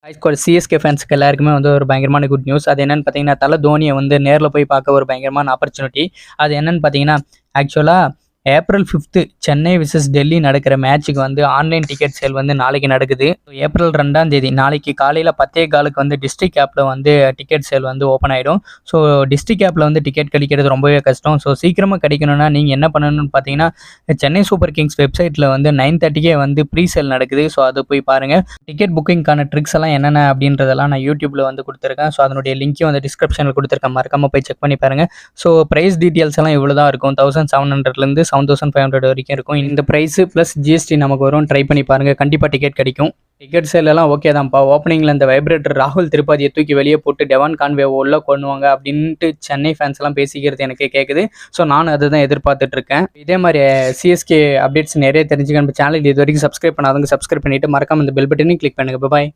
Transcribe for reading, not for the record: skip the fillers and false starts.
Squad CSK ஃபேன்ஸ்க்கு எல்லாருக்குமே வந்து ஒரு பயங்கரமான குட் நியூஸ். அது என்னன்னு பார்த்தீங்கன்னா, தல தோனியை வந்து நேரில் போய் பார்க்க ஒரு பயங்கரமான ஆப்பர்ச்சுனிட்டி. அது என்னன்னு பார்த்தீங்கன்னா, ஆக்சுவலாக ஏப்ரல் 5 சென்னை விசஸ் டெல்லி நடக்கிற மேட்ச்சுக்கு வந்து ஆன்லைன் டிக்கெட் சேல் வந்து நாளைக்கு நடக்குது. ஏப்ரல் 2 நாளைக்கு காலையில் 10:15 வந்து டிஸ்ட்ரிக்ட் ஆப்பில் வந்து டிக்கெட் சேல் வந்து ஓப்பன் ஆகிடும். ஸோ டிஸ்ட்ரிக்ட் ஆப்பில் வந்து டிக்கெட் கிடைக்கிறது ரொம்பவே கஷ்டம். ஸோ சீக்கிரமாக கிடைக்கணும்னா நீங்கள் என்ன பண்ணணும்னு பார்த்தீங்கன்னா, சென்னை சூப்பர் கிங்ஸ் வெப்சைட்டில் வந்து 9:30 வந்து ப்ரீ சேல் நடக்குது. ஸோ அது போய் பாருங்கள். டிக்கெட் புக்கிங்கான ட்ரிக்ஸ் எல்லாம் என்னென்ன அப்படின்றதெல்லாம் நான் யூடியூப்பில் வந்து கொடுத்துருக்கேன். ஸோ அதனுடைய லிங்க்கையும் வந்து டிஸ்கிரிப்ஷனில் கொடுத்துருக்கேன். மறக்காமல் போய் செக் பண்ணி பாருங்கள். ஸோ ப்ரைஸ் டீட்டெயில்ஸ் எல்லாம் இவ்வளோ தான் இருக்கும். 1700 7500 வரைக்கும் இருக்கும். இந்த ப்ரைஸு ப்ளஸ் ஜிஎஸ்டி நமக்கு வரும். ட்ரை பண்ணி பாருங்கள், கண்டிப்பாக டிக்கெட் கிடைக்கும். டிக்கெட் சேல் எல்லாம் ஓகே தான்ப்பா. ஓப்பனிங்கில் இந்த வைப்ரேட்டர் ராகுல் திரிபாதியை தூக்கி வெளியே போட்டு டெவான் கான்வே உள்ள கொண்டுவாங்க அப்படின்ட்டு சென்னை ஃபேன்ஸ் எல்லாம் பேசிக்கிறது எனக்கு கேட்குது. ஸோ நானும் அதை தான் எதிர்பார்த்துட்டு இருக்கேன். இதே மாதிரி சிஎஸ்கே அப்டேட்ஸ் நிறைய தெரிஞ்சுக்க நம்ம சேனல் இது வரைக்கும் சப்ஸ்கிரைப் பண்ணாதவங்க சப்ஸ்கிரைப் பண்ணிட்டு மறக்காம இந்த பெல் பட்டனையும் கிளிக் பண்ணுங்க. பாய்.